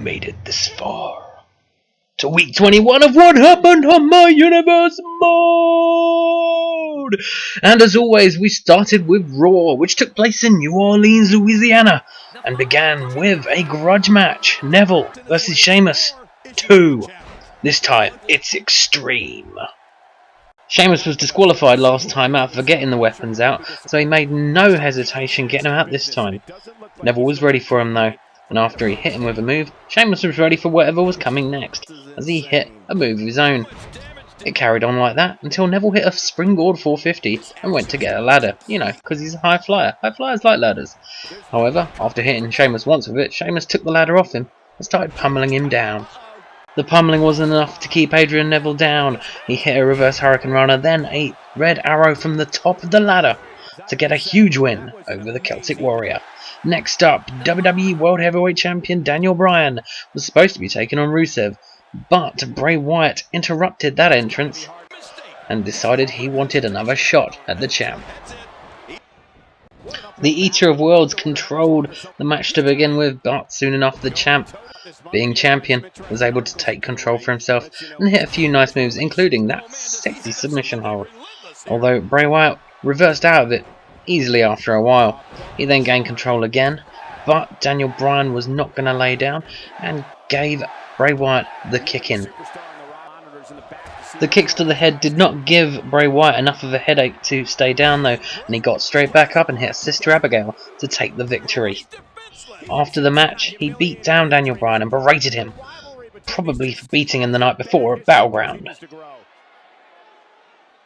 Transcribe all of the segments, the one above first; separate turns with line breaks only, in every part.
made it this far. To week 21 of What Happened on My Universe mode! And as always, we started with Raw, which took place in New Orleans, Louisiana, and began with a grudge match. Neville versus Sheamus 2. This time, it's extreme. Sheamus was disqualified last time out for getting the weapons out, so he made no hesitation getting him out this time. Neville was ready for him though, and after he hit him with a move, Sheamus was ready for whatever was coming next, as he hit a move of his own. It carried on like that until Neville hit a springboard 450 and went to get a ladder, because he's a high flyer. High flyers like ladders. However, after hitting Sheamus once with it, Sheamus took the ladder off him and started pummeling him down. The pummeling wasn't enough to keep Adrian Neville down. He hit a reverse Hurricane Runner, then a red arrow from the top of the ladder to get a huge win over the Celtic Warrior. Next up, WWE World Heavyweight Champion Daniel Bryan was supposed to be taking on Rusev, but Bray Wyatt interrupted that entrance and decided he wanted another shot at the champ. The Eater of Worlds controlled the match to begin with, but soon enough the champ, being champion, was able to take control for himself and hit a few nice moves, including that sexy submission hold. Although Bray Wyatt reversed out of it easily after a while. He then gained control again, but Daniel Bryan was not going to lay down and gave Bray Wyatt the kick in. The kicks to the head did not give Bray Wyatt enough of a headache to stay down though, and he got straight back up and hit Sister Abigail to take the victory. After the match, he beat down Daniel Bryan and berated him, probably for beating him the night before at Battleground.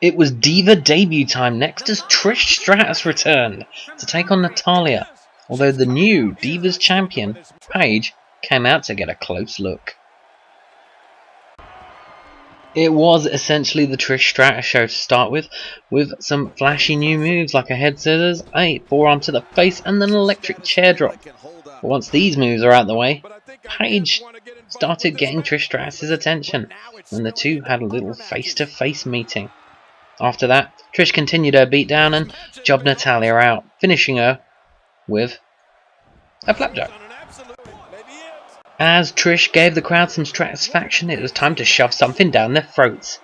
It was Diva debut time next as Trish Stratus returned to take on Natalya, although the new Divas champion, Paige, came out to get a close look. It was essentially the Trish Stratus show to start with some flashy new moves like a head scissors, a forearm to the face, and then an electric chair drop. But once these moves are out the way, Paige started getting Trish Stratus' attention, and the two had a little face-to-face meeting. After that, Trish continued her beatdown and jobbed Natalya out, finishing her with a flapjack. As Trish gave the crowd some satisfaction, it was time to shove something down their throats.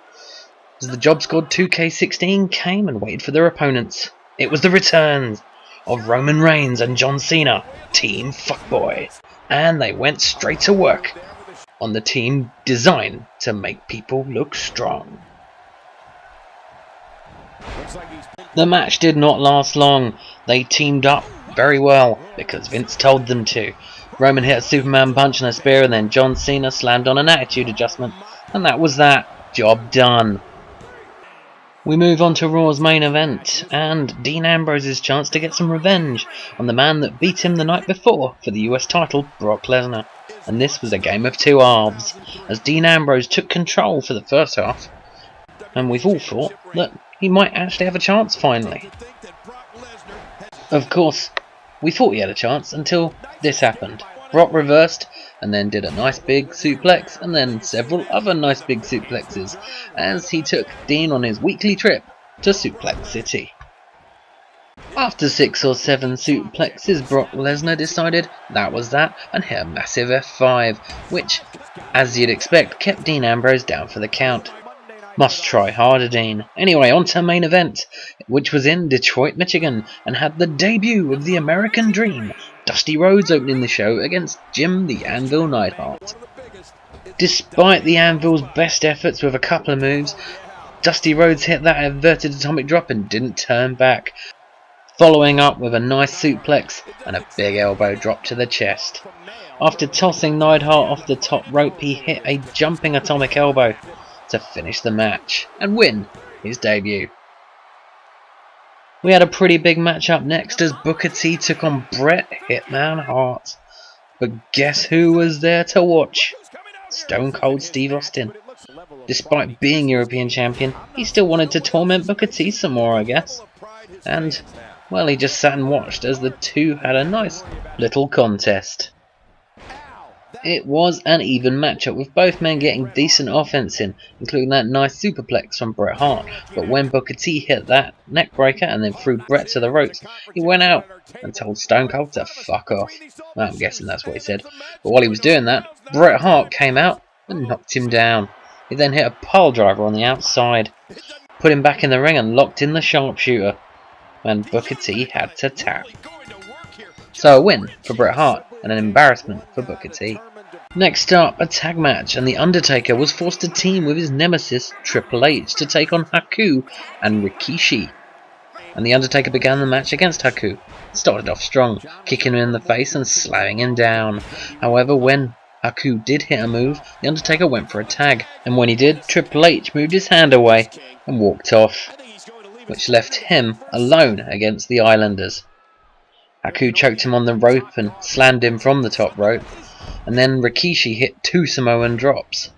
As the Job Squad 2K16 came and waited for their opponents, it was the returns of Roman Reigns and John Cena, Team Fuckboy, and they went straight to work on the team designed to make people look strong. The match did not last long. They teamed up very well because Vince told them to. Roman hit a Superman punch and a spear, and then John Cena slammed on an attitude adjustment, and that was that. Job done. We move on to Raw's main event, and Dean Ambrose's chance to get some revenge on the man that beat him the night before for the US title, Brock Lesnar. And this was a game of two halves, as Dean Ambrose took control for the first half, and we've all thought that he might actually have a chance finally. Of course, we thought he had a chance until this happened. Brock reversed and then did a nice big suplex and then several other nice big suplexes as he took Dean on his weekly trip to Suplex City. After 6 or 7 suplexes, Brock Lesnar decided that was that and hit a massive F5, which, as you'd expect, kept Dean Ambrose down for the count. Must try harder, Dean. Anyway, on to main event, which was in Detroit, Michigan, and had the debut of the American Dream, Dusty Rhodes, opening the show against Jim the Anvil Neidhart. Despite the Anvil's best efforts with a couple of moves, Dusty Rhodes hit that inverted atomic drop and didn't turn back, following up with a nice suplex and a big elbow drop to the chest. After tossing Neidhart off the top rope, he hit a jumping atomic elbow to finish the match and win his debut. We had a pretty big match up next as Booker T took on Bret Hitman Hart. But guess who was there to watch? Stone Cold Steve Austin. Despite being European champion, he still wanted to torment Booker T some more, I guess. And, well, he just sat and watched as the two had a nice little contest. It was an even matchup with both men getting decent offense in, including that nice superplex from Bret Hart, but when Booker T hit that neckbreaker and then threw Bret to the ropes, he went out and told Stone Cold to fuck off. Well, I'm guessing that's what he said, but while he was doing that, Bret Hart came out and knocked him down. He then hit a pile driver on the outside, put him back in the ring and locked in the sharpshooter, and Booker T had to tap. So a win for Bret Hart and an embarrassment for Booker T. Next up, a tag match, and The Undertaker was forced to team with his nemesis Triple H to take on Haku and Rikishi. And The Undertaker began the match against Haku. Started off strong, kicking him in the face and slamming him down. However, when Haku did hit a move, The Undertaker went for a tag, and when he did, Triple H moved his hand away and walked off, which left him alone against the Islanders. Haku choked him on the rope and slammed him from the top rope, and then Rikishi hit 2 Samoan drops.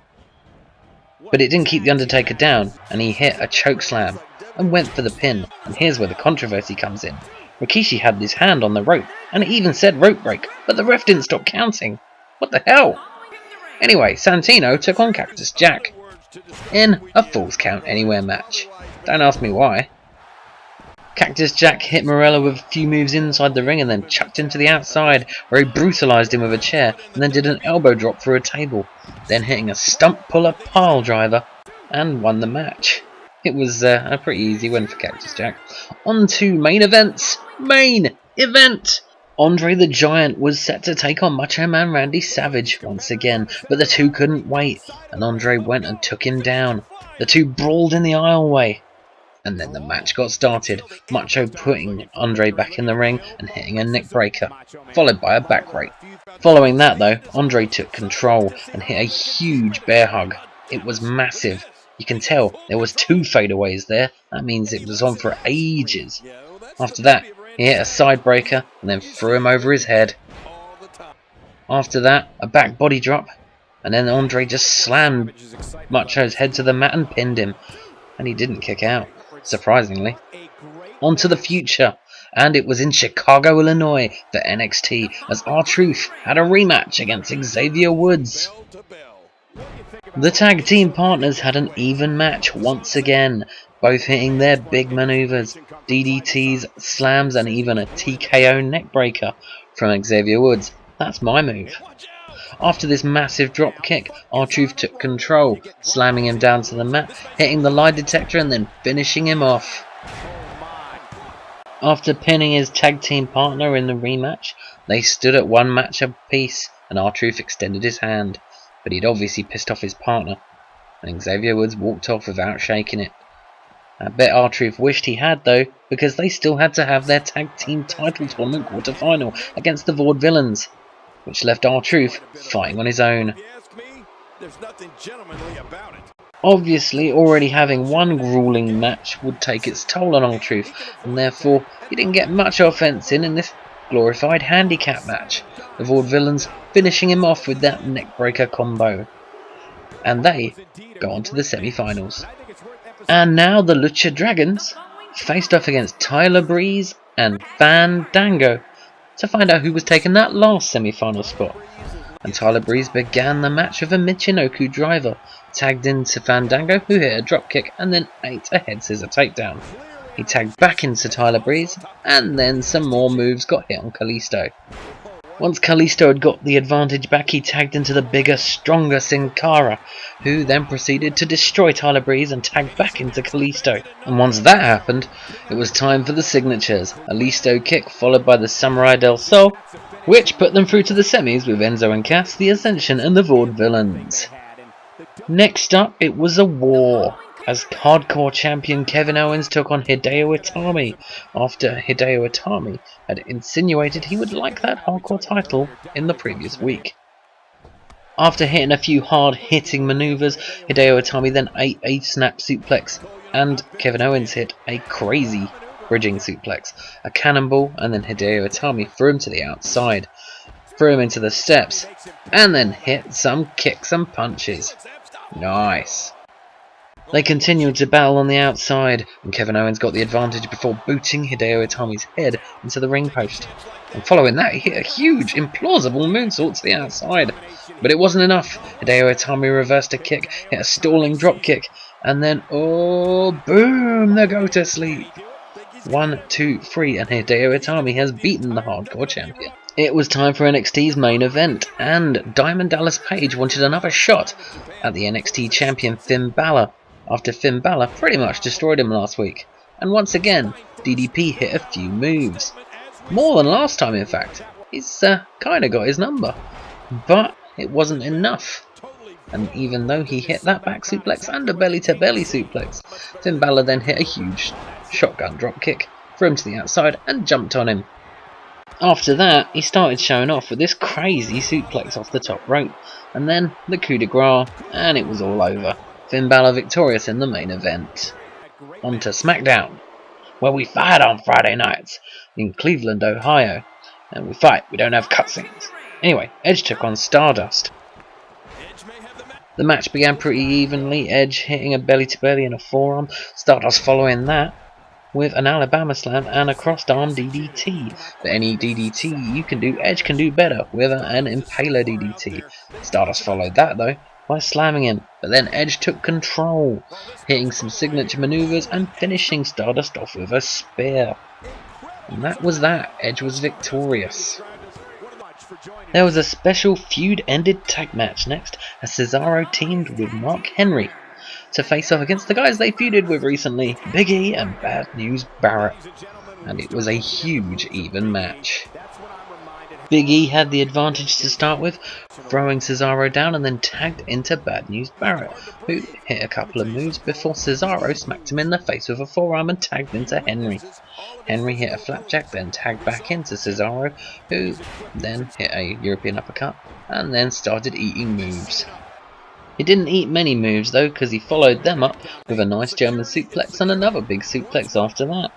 But it didn't keep The Undertaker down, and he hit a choke slam and went for the pin, and here's where the controversy comes in. Rikishi had his hand on the rope, and it even said rope break, but the ref didn't stop counting. What the hell? Anyway, Santino took on Cactus Jack in a Falls Count Anywhere match. Don't ask me why. Cactus Jack hit Morello with a few moves inside the ring and then chucked him to the outside, where he brutalized him with a chair and then did an elbow drop through a table, then hitting a stump puller pile driver and won the match. It was a pretty easy win for Cactus Jack. On to main events. Main event! Andre the Giant was set to take on Macho Man Randy Savage once again, but the two couldn't wait, and Andre went and took him down. The two brawled in the aisleway, and then the match got started, Macho putting Andre back in the ring and hitting a neckbreaker, followed by a back rake. Following that though, Andre took control and hit a huge bear hug. It was massive. You can tell there was 2 fadeaways there. That means it was on for ages. After that, he hit a side breaker and then threw him over his head. After that, a back body drop, and then Andre just slammed Macho's head to the mat and pinned him, and he didn't kick out, surprisingly. On to the future, and it was in Chicago, Illinois for NXT, as R-Truth had a rematch against Xavier Woods. The tag team partners had an even match once again, both hitting their big maneuvers, DDTs, slams and even a TKO neckbreaker from Xavier Woods. That's my move. After this massive drop kick, R-Truth took control, slamming him down to the mat, hitting the lie detector and then finishing him off. After pinning his tag team partner in the rematch, they stood at 1 match apiece and R-Truth extended his hand, but he'd obviously pissed off his partner, and Xavier Woods walked off without shaking it. I bet R-Truth wished he had though, because they still had to have their tag team title tournament quarterfinal against the Vaudevillains, which left R-Truth fighting on his own. Obviously, already having 1 grueling match would take its toll on R-Truth, and therefore he didn't get much offense in this glorified handicap match, the Vaudevillains finishing him off with that neckbreaker combo. And they go on to the semi-finals. And now the Lucha Dragons faced off against Tyler Breeze and Fandango to find out who was taking that last semi-final spot. And Tyler Breeze began the match with a Michinoku driver, tagged into Fandango, who hit a dropkick and then ate a head scissor takedown. He tagged back into Tyler Breeze, and then some more moves got hit on Kalisto. Once Kalisto had got the advantage back, he tagged into the bigger, stronger Sin Cara, who then proceeded to destroy Tyler Breeze and tagged back into Kalisto. And once that happened, it was time for the signatures, a Listo kick followed by the Samurai del Sol, which put them through to the semis with Enzo and Cass, the Ascension and the Vaudevillains. Next up, it was a war, as Hardcore Champion Kevin Owens took on Hideo Itami, after Hideo Itami had insinuated he would like that Hardcore title in the previous week. After hitting a few hard-hitting maneuvers, Hideo Itami then ate a snap suplex, and Kevin Owens hit a crazy bridging suplex, a cannonball, and then Hideo Itami threw him to the outside, threw him into the steps, and then hit some kicks and punches. Nice. They continued to battle on the outside, and Kevin Owens got the advantage before booting Hideo Itami's head into the ring post. And following that, he hit a huge, implausible moonsault to the outside. But it wasn't enough. Hideo Itami reversed a kick, hit a stalling drop kick, and then, oh, boom, they go to sleep. 1, 2, 3, and Hideo Itami has beaten the Hardcore Champion. It was time for NXT's main event, and Diamond Dallas Page wanted another shot at the NXT Champion Finn Balor, after Finn Balor pretty much destroyed him last week. And once again, DDP hit a few moves. More than last time, in fact. He's kinda got his number. But it wasn't enough. And even though he hit that back suplex and a belly-to-belly suplex, Finn Balor then hit a huge shotgun dropkick, threw him to the outside and jumped on him. After that, he started showing off with this crazy suplex off the top rope, and then the coup de grace, and it was all over. Finn Balor victorious in the main event. On to Smackdown, where we fight on Friday nights in Cleveland, Ohio. And we fight, we don't have cutscenes. Anyway, Edge took on Stardust. The match began pretty evenly, Edge hitting a belly-to-belly and a forearm, Stardust following that with an Alabama Slam and a crossed-arm DDT. But any DDT you can do, Edge can do better with an Impaler DDT. Stardust followed that though by slamming him, but then Edge took control, hitting some signature maneuvers and finishing Stardust off with a spear. And that was that. Edge was victorious. There was a special feud-ended tag match next, as Cesaro teamed with Mark Henry to face off against the guys they feuded with recently, Big E and Bad News Barrett. And it was a huge even match. Big E had the advantage to start with, throwing Cesaro down and then tagged into Bad News Barrett, who hit a couple of moves before Cesaro smacked him in the face with a forearm and tagged into Henry. Henry hit a flapjack, then tagged back into Cesaro, who then hit a European uppercut and then started eating moves. He didn't eat many moves though, because he followed them up with a nice German suplex and another big suplex after that.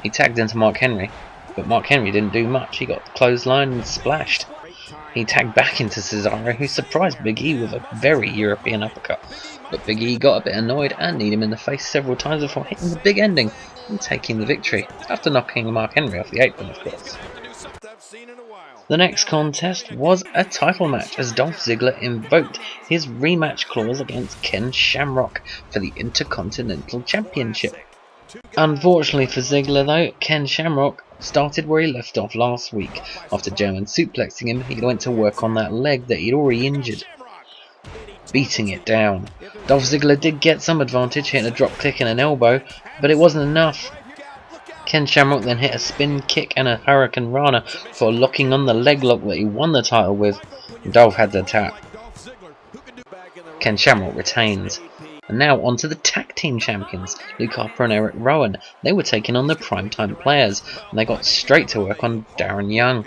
He tagged into Mark Henry, but Mark Henry didn't do much. He got clotheslined and splashed. He tagged back into Cesaro, who surprised Big E with a very European uppercut. But Big E got a bit annoyed and kneed him in the face several times before hitting the big ending and taking the victory, after knocking Mark Henry off the apron, of course. The next contest was a title match, as Dolph Ziggler invoked his rematch clause against Ken Shamrock for the Intercontinental Championship. Unfortunately for Ziggler though, Ken Shamrock started where he left off last week. After German suplexing him, he went to work on that leg that he'd already injured, beating it down. Dolph Ziggler did get some advantage, hitting a drop kick and an elbow, but it wasn't enough. Ken Shamrock then hit a spin kick and a Hurricane Rana for locking on the leg lock that he won the title with. Dolph had the tap. Ken Shamrock retains. And now on to the tag team champions, Luke Harper and Eric Rowan. They were taking on the Primetime Players, and they got straight to work on Darren Young.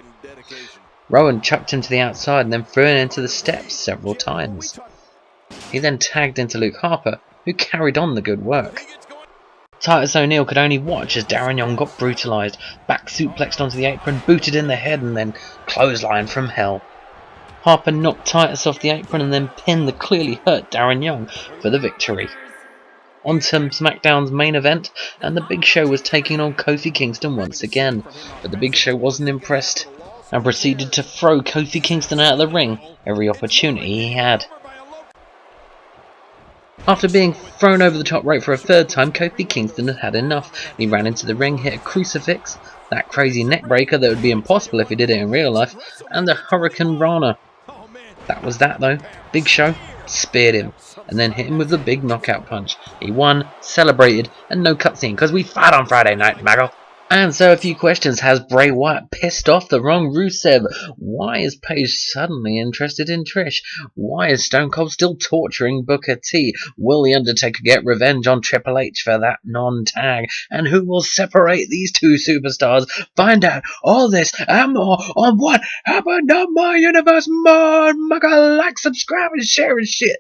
Rowan chucked him to the outside and then threw him into the steps several times. He then tagged into Luke Harper, who carried on the good work. Titus O'Neil could only watch as Darren Young got brutalised, back suplexed onto the apron, booted in the head and then clotheslined from hell. Harper knocked Titus off the apron and then pinned the clearly hurt Darren Young for the victory. On to SmackDown's main event, and the Big Show was taking on Kofi Kingston once again, but the Big Show wasn't impressed and proceeded to throw Kofi Kingston out of the ring every opportunity he had. After being thrown over the top rope for a third time, Kofi Kingston had had enough. He ran into the ring, hit a crucifix, that crazy neck breaker that would be impossible if he did it in real life, and the Hurricane Rana. That was that though. Big Show speared him and then hit him with the big knockout punch. He won, celebrated, and no cutscene because we fight on Friday night, Maggle. And so a few questions. Has Bray Wyatt pissed off the wrong Rusev? Why is Paige suddenly interested in Trish? Why is Stone Cold still torturing Booker T? Will The Undertaker get revenge on Triple H for that non-tag? And who will separate these two superstars? Find out all this and more on What Happened on My Universe. More, like, subscribe, and share and shit.